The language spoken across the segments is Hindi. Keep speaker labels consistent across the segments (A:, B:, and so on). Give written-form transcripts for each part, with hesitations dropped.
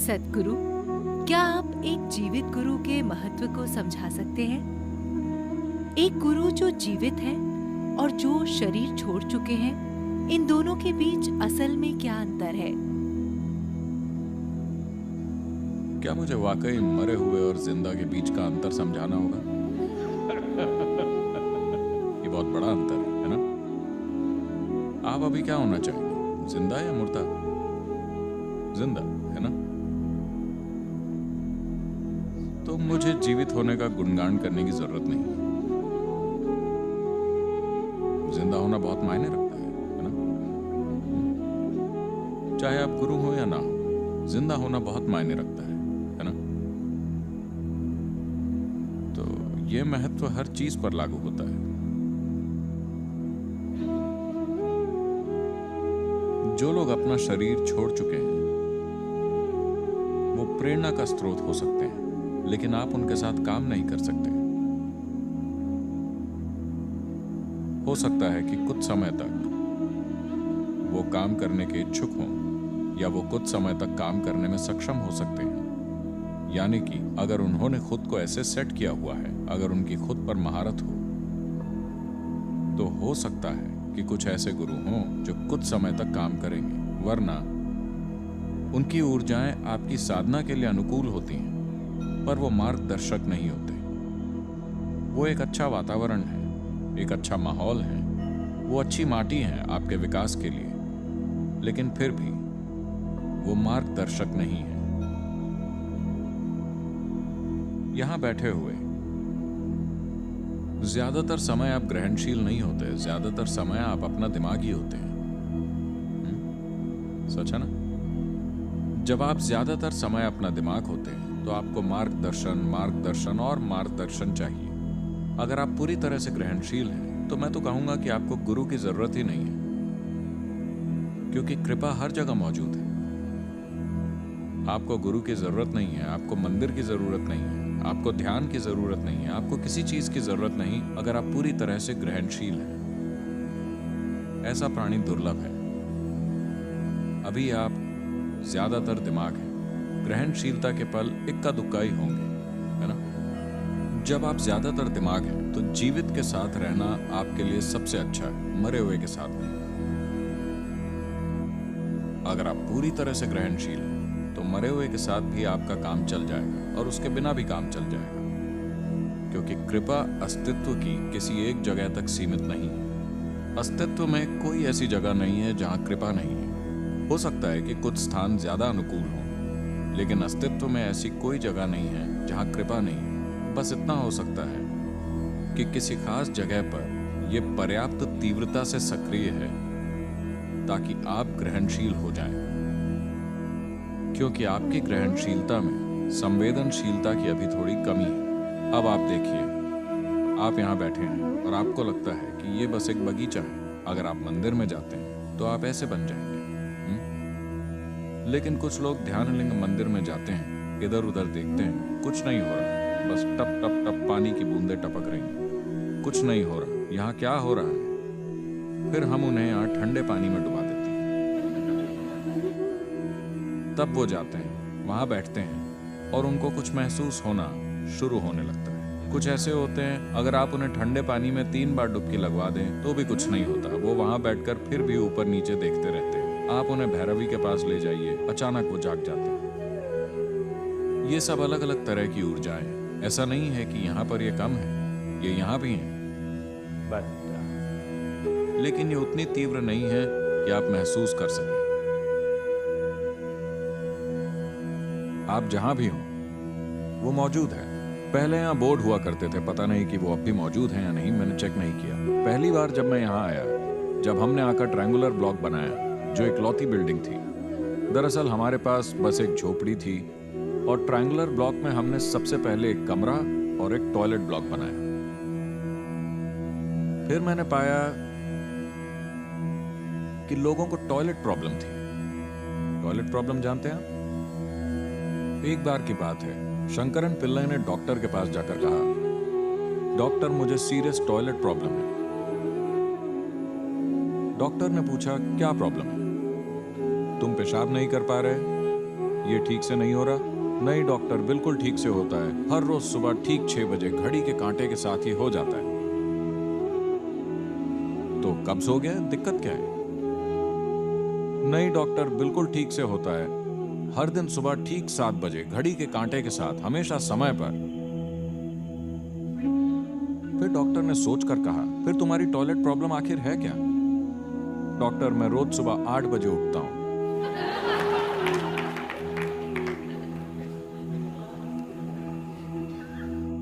A: सद्गुरु, क्या आप एक जीवित गुरु के महत्व को समझा सकते हैं? एक गुरु जो जीवित है और जो शरीर छोड़ चुके हैं, इन दोनों के बीच असल में क्या अंतर है?
B: क्या मुझे वाकई मरे हुए और जिंदा के बीच का अंतर समझाना होगा? ये बहुत बड़ा अंतर है ना? आप अभी क्या होना चाहेंगे, जिंदा या मुर्दा? जिंदा, है ना? तो मुझे जीवित होने का गुणगान करने की जरूरत नहीं। जिंदा होना बहुत मायने रखता है ना? चाहे आप गुरु हो या ना हो, जिंदा होना बहुत मायने रखता है ना? तो ये महत्व हर चीज पर लागू होता है। जो लोग अपना शरीर छोड़ चुके हैं वो प्रेरणा का स्रोत हो सकते हैं, लेकिन आप उनके साथ काम नहीं कर सकते। हो सकता है कि कुछ समय तक वो काम करने के इच्छुक हों, या वो कुछ समय तक काम करने में सक्षम हो सकते हैं। यानी कि अगर उन्होंने खुद को ऐसे सेट किया हुआ है, अगर उनकी खुद पर महारत हो, तो हो सकता है कि कुछ ऐसे गुरु हों जो कुछ समय तक काम करेंगे, वरना उनकी ऊर्जाएं आपकी साधना के लिए अनुकूल होती हैं, पर वो मार्गदर्शक नहीं होते। वो एक अच्छा वातावरण है, एक अच्छा माहौल है, वो अच्छी माटी है आपके विकास के लिए, लेकिन फिर भी वो मार्गदर्शक नहीं है। यहां बैठे हुए ज्यादातर समय आप ग्रहणशील नहीं होते, ज्यादातर समय आप अपना दिमागी होते हैं। सच है ना? जब आप ज्यादातर समय अपना दिमाग होते हैं तो आपको मार्गदर्शन और मार्गदर्शन चाहिए। अगर आप पूरी तरह से ग्रहणशील हैं तो मैं तो कहूंगा कि आपको गुरु की जरूरत ही नहीं है, क्योंकि कृपा हर जगह मौजूद है। आपको गुरु की जरूरत नहीं है, आपको मंदिर की जरूरत नहीं है, आपको ध्यान की जरूरत नहीं है, आपको किसी चीज की जरूरत नहीं, अगर आप पूरी तरह से ग्रहणशील हैं। ऐसा प्राणी दुर्लभ है। अभी आप ज्यादातर दिमाग है, ग्रहणशीलता के पल इक्का दुक्का ही होंगे, है ना? जब आप ज्यादातर दिमाग हैं तो जीवित के साथ रहना आपके लिए सबसे अच्छा है, मरे हुए के साथ नहीं। अगर आप पूरी तरह से ग्रहणशील हैं तो मरे हुए के साथ भी आपका काम चल जाएगा और उसके बिना भी काम चल जाएगा, क्योंकि कृपा अस्तित्व की किसी एक जगह तक सीमित नहीं है। अस्तित्व में कोई ऐसी जगह नहीं है जहां कृपा नहीं है। हो सकता है कि कुछ स्थान ज्यादा अनुकूल हों, लेकिन अस्तित्व में ऐसी कोई जगह नहीं है जहां कृपा नहीं है। बस इतना हो सकता है कि किसी खास जगह पर यह पर्याप्त तीव्रता से सक्रिय है ताकि आप ग्रहणशील हो जाएं, क्योंकि आपकी ग्रहणशीलता में संवेदनशीलता की अभी थोड़ी कमी है। अब आप देखिए, आप यहाँ बैठे हैं और आपको लगता है कि ये बस एक बगीचा है। अगर आप मंदिर में जाते हैं तो आप ऐसे बन जाएंगे। लेकिन कुछ लोग ध्यान लिंग मंदिर में जाते हैं, इधर उधर देखते हैं, कुछ नहीं हो रहा, बस टप टप टप पानी की बूंदें टपक रही हैं। कुछ नहीं हो रहा, यहाँ क्या हो रहा है? फिर हम उन्हें यहाँ ठंडे पानी में डुबा देते हैं। तब वो जाते हैं, वहां बैठते हैं और उनको कुछ महसूस होना शुरू होने लगता है। कुछ ऐसे होते हैं, अगर आप उन्हें ठंडे पानी में 3 बार डुबकी लगवा दें तो भी कुछ नहीं होता। वो वहां बैठकर फिर भी ऊपर नीचे देखते रहते हैं। आप उन्हें भैरवी के पास ले जाइए, अचानक वो जाग जाते हैं। ये सब अलग अलग तरह की ऊर्जाएं हैं। ऐसा नहीं है कि यहाँ पर ये कम है, ये यहाँ भी हैं, लेकिन ये उतनी तीव्र नहीं है कि आप महसूस कर सकें। आप जहां भी हों वो मौजूद है। पहले यहाँ बोर्ड हुआ करते थे, पता नहीं कि वो अब भी मौजूद हैं या नहीं, मैंने चेक नहीं किया। पहली बार जब मैं यहाँ आया, जब हमने आकर ट्रायंगुलर ब्लॉक बनाया जो एक लौती बिल्डिंग थी, दरअसल हमारे पास बस एक झोपड़ी थी और ट्रायंगुलर ब्लॉक में हमने सबसे पहले एक कमरा और एक टॉयलेट ब्लॉक बनाया। फिर मैंने पाया कि लोगों को टॉयलेट प्रॉब्लम थी। टॉयलेट प्रॉब्लम जानते हैं आप? एक बार की बात है, शंकरन पिल्लई ने डॉक्टर के पास जाकर कहा, डॉक्टर मुझे सीरियस टॉयलेट प्रॉब्लम है। डॉक्टर ने पूछा, क्या प्रॉब्लम है? तुम पेशाब नहीं कर पा रहे? ये ठीक से नहीं हो रहा? नहीं डॉक्टर, बिल्कुल ठीक से होता है। हर रोज सुबह ठीक 6 बजे घड़ी के कांटे के साथ ही हो जाता है। तो कब्ज हो गया है? दिक्कत क्या है? नहीं डॉक्टर, बिल्कुल ठीक से होता है। हर दिन सुबह ठीक 7 बजे घड़ी के कांटे के साथ, हमेशा समय पर। फिर डॉक्टर ने सोचकर कहा, फिर तुम्हारी टॉयलेट प्रॉब्लम आखिर है क्या? डॉक्टर, मैं रोज सुबह 8 बजे उठता हूं।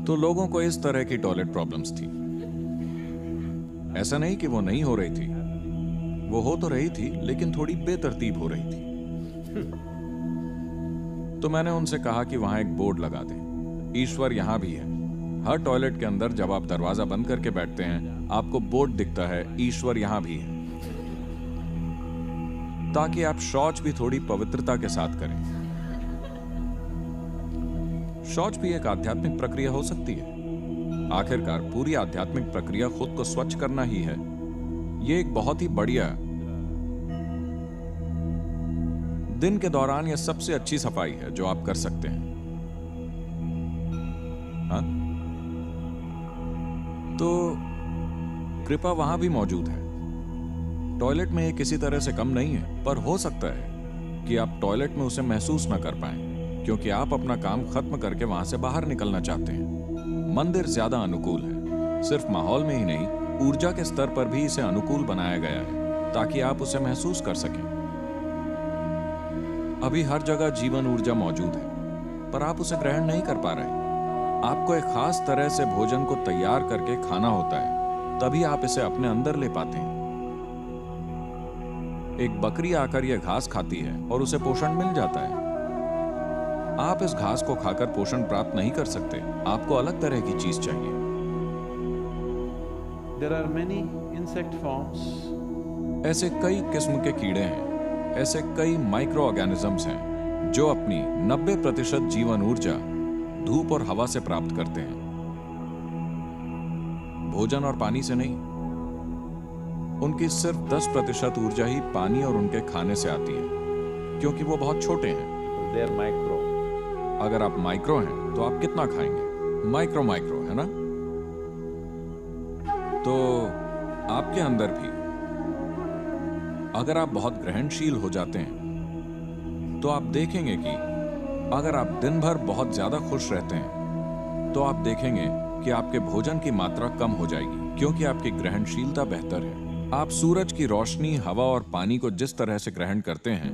B: तो लोगों को इस तरह की टॉयलेट प्रॉब्लम्स थी। ऐसा नहीं कि वो नहीं हो रही थी, वो हो तो रही थी, लेकिन थोड़ी बेतरतीब हो रही थी। तो मैंने उनसे कहा कि वहां एक बोर्ड लगा दें, ईश्वर यहां भी है। हर टॉयलेट के अंदर जब आप दरवाजा बंद करके बैठते हैं, आपको बोर्ड दिखता है, ईश्वर यहां भी है, ताकि आप शौच भी थोड़ी पवित्रता के साथ करें। शौच भी एक आध्यात्मिक प्रक्रिया हो सकती है। आखिरकार पूरी आध्यात्मिक प्रक्रिया खुद को स्वच्छ करना ही है। ये एक बहुत ही बढ़िया, दिन के दौरान यह सबसे अच्छी सफाई है जो आप कर सकते हैं। हाँ? तो कृपा वहां भी मौजूद है। टॉयलेट में ये किसी तरह से कम नहीं है, पर हो सकता है कि आप टॉयलेट में उसे महसूस न कर पाएं, क्योंकि आप अपना काम खत्म करके वहां से बाहर निकलना चाहते हैं। मंदिर ज्यादा अनुकूल है, सिर्फ माहौल में ही नहीं, ऊर्जा के स्तर पर भी इसे अनुकूल बनाया गया है, ताकि आप उसे महसूस कर सकें। अभी हर जगह जीवन ऊर्जा मौजूद है, पर आप उसे ग्रहण नहीं कर पा रहे। आपको एक खास तरह से भोजन को तैयार करके खाना होता है, तभी आप इसे अपने अंदर ले पाते हैं। एक बकरी आकर यह घास खाती है और उसे पोषण मिल जाता है। आप इस घास को खाकर पोषण प्राप्त नहीं कर सकते, आपको अलग तरह की चीज चाहिए।
C: There are many insect forms.
B: ऐसे कई किस्म के कीड़े हैं, ऐसे कई माइक्रो ऑर्गेनिजम्स हैं जो अपनी 90% जीवन ऊर्जा धूप और हवा से प्राप्त करते हैं, भोजन और पानी से नहीं। उनकी सिर्फ 10% ऊर्जा ही पानी और उनके खाने से आती है, क्योंकि वो बहुत छोटे हैं।
C: They are micro.
B: अगर आप माइक्रो हैं तो आप कितना खाएंगे? माइक्रो माइक्रो, है ना? तो आपके अंदर भी अगर आप बहुत ग्रहणशील हो जाते हैं, तो आप देखेंगे कि अगर आप दिन भर बहुत ज्यादा खुश रहते हैं, तो आप देखेंगे कि आपके भोजन की मात्रा कम हो जाएगी, क्योंकि आपकी ग्रहणशीलता बेहतर है। आप सूरज की रोशनी, हवा और पानी को जिस तरह से ग्रहण करते हैं,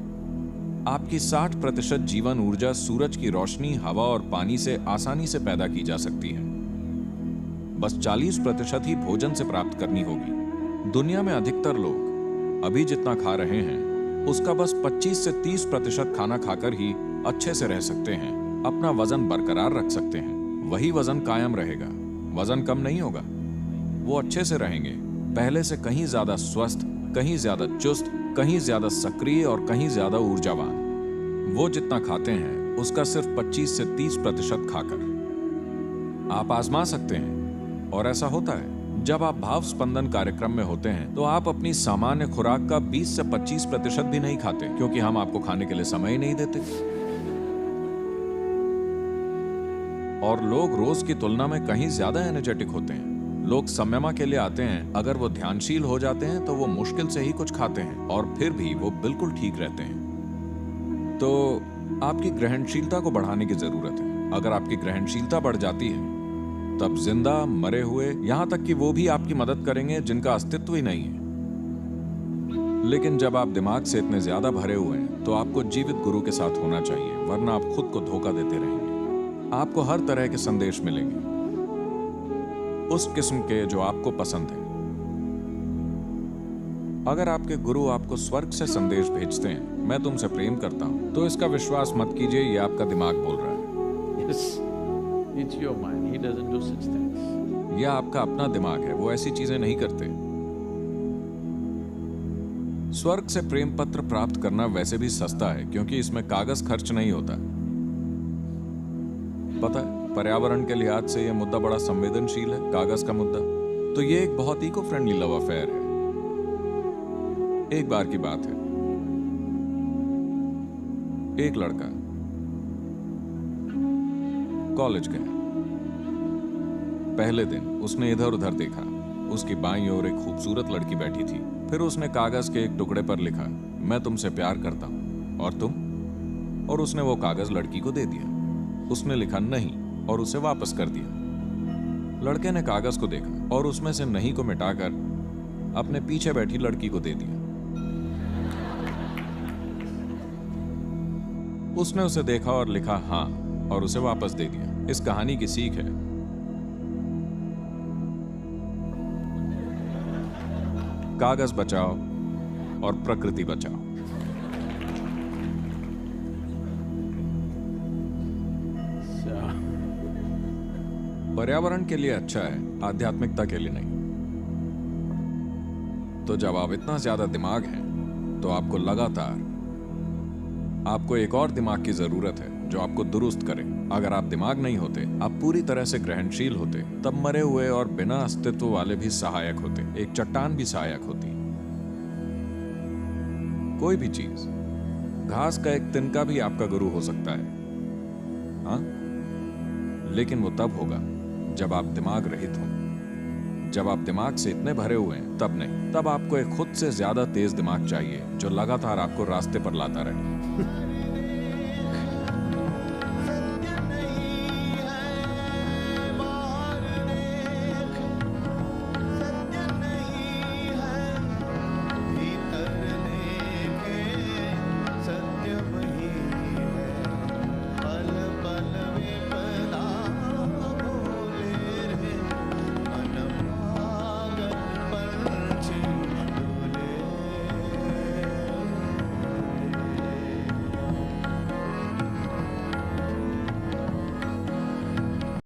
B: आपकी 60% जीवन ऊर्जा सूरज की रोशनी, हवा और पानी से आसानी से पैदा की जा सकती है। बस 40% ही भोजन से प्राप्त करनी होगी। दुनिया में अधिकतर लोग अभी जितना खा रहे हैं, उसका बस 25 से 30% खाना खाकर ही अच्छे से रह सकते हैं, अपना वजन बरकरार रख सकते हैं। वही वजन कायम रहेगा, वजन कम नहीं होगा। वो अच्छे से रहेंगे, पहले से कहीं ज्यादा स्वस्थ, कहीं ज्यादा चुस्त, कहीं ज्यादा सक्रिय और कहीं ज्यादा ऊर्जावान। वो जितना खाते हैं उसका सिर्फ 25 से 30% खाकर आप आजमा सकते हैं। और ऐसा होता है, जब आप भाव स्पंदन कार्यक्रम में होते हैं तो आप अपनी सामान्य खुराक का 20 से 25% भी नहीं खाते, क्योंकि हम आपको खाने के लिए समय ही नहीं देते। और लोग रोज की तुलना में कहीं ज्यादा एनर्जेटिक होते हैं। लोग संयमा के लिए आते हैं, अगर वो ध्यानशील हो जाते हैं तो वो मुश्किल से ही कुछ खाते हैं और फिर भी वो बिल्कुल ठीक रहते हैं। तो आपकी ग्रहणशीलता को बढ़ाने की जरूरत है। अगर आपकी ग्रहणशीलता बढ़ जाती है, तब जिंदा, मरे हुए, यहां तक कि वो भी आपकी मदद करेंगे जिनका अस्तित्व ही नहीं है। लेकिन जब आप दिमाग से इतने ज्यादा भरे हुए हैं, तो आपको जीवित गुरु के साथ होना चाहिए, वरना आप खुद को धोखा देते रहेंगे। आपको हर तरह के संदेश मिलेंगे, उस किस्म के जो आपको पसंद है। अगर आपके गुरु आपको स्वर्ग से संदेश भेजते हैं, मैं तुमसे प्रेम करता हूं, तो इसका विश्वास मत कीजिए, ये आपका दिमाग बोल रहा है।
C: Yes, it's your mind. He doesn't do such things.
B: यह आपका अपना दिमाग है, वो ऐसी चीजें नहीं करते। स्वर्ग से प्रेम पत्र प्राप्त करना वैसे भी सस्ता है, क्योंकि इसमें कागज खर्च नहीं होता। पता है, पर्यावरण के लिहाज से यह मुद्दा बड़ा संवेदनशील है, कागज का मुद्दा। तो यह एक बहुत इको फ्रेंडली लव अफेयर है। एक बार की बात है, एक लड़का कॉलेज गया। पहले दिन उसने इधर उधर देखा। उसकी बाईं ओर एक खूबसूरत लड़की बैठी थी। फिर उसने कागज के एक टुकड़े पर लिखा, मैं तुमसे प्यार करता हूं, और तुम? और उसने वो कागज लड़की को दे दिया। उसने लिखा नहीं और उसे वापस कर दिया। लड़के ने कागज को देखा और उसमें से नहीं को मिटाकर अपने पीछे बैठी लड़की को दे दिया। उसने उसे देखा और लिखा हाँ और उसे वापस दे दिया। इस कहानी की सीख है, कागज बचाओ और प्रकृति बचाओ। पर्यावरण के लिए अच्छा है, आध्यात्मिकता के लिए नहीं। तो जब आप इतना ज्यादा दिमाग हैं, तो आपको एक और दिमाग की जरूरत है जो आपको दुरुस्त करे। अगर आप दिमाग नहीं होते, आप पूरी तरह से ग्रहणशील होते, तब मरे हुए और बिना अस्तित्व वाले भी सहायक होते। एक चट्टान भी सहायक होती। कोई भी चीज, घास का एक तिनका भी आपका गुरु हो सकता है, हाँ? लेकिन वो तब होगा जब आप दिमाग रहित हों। जब आप दिमाग से इतने भरे हुए हैं, तब नहीं। तब आपको एक खुद से ज्यादा तेज दिमाग चाहिए जो लगातार आपको रास्ते पर लाता रहे।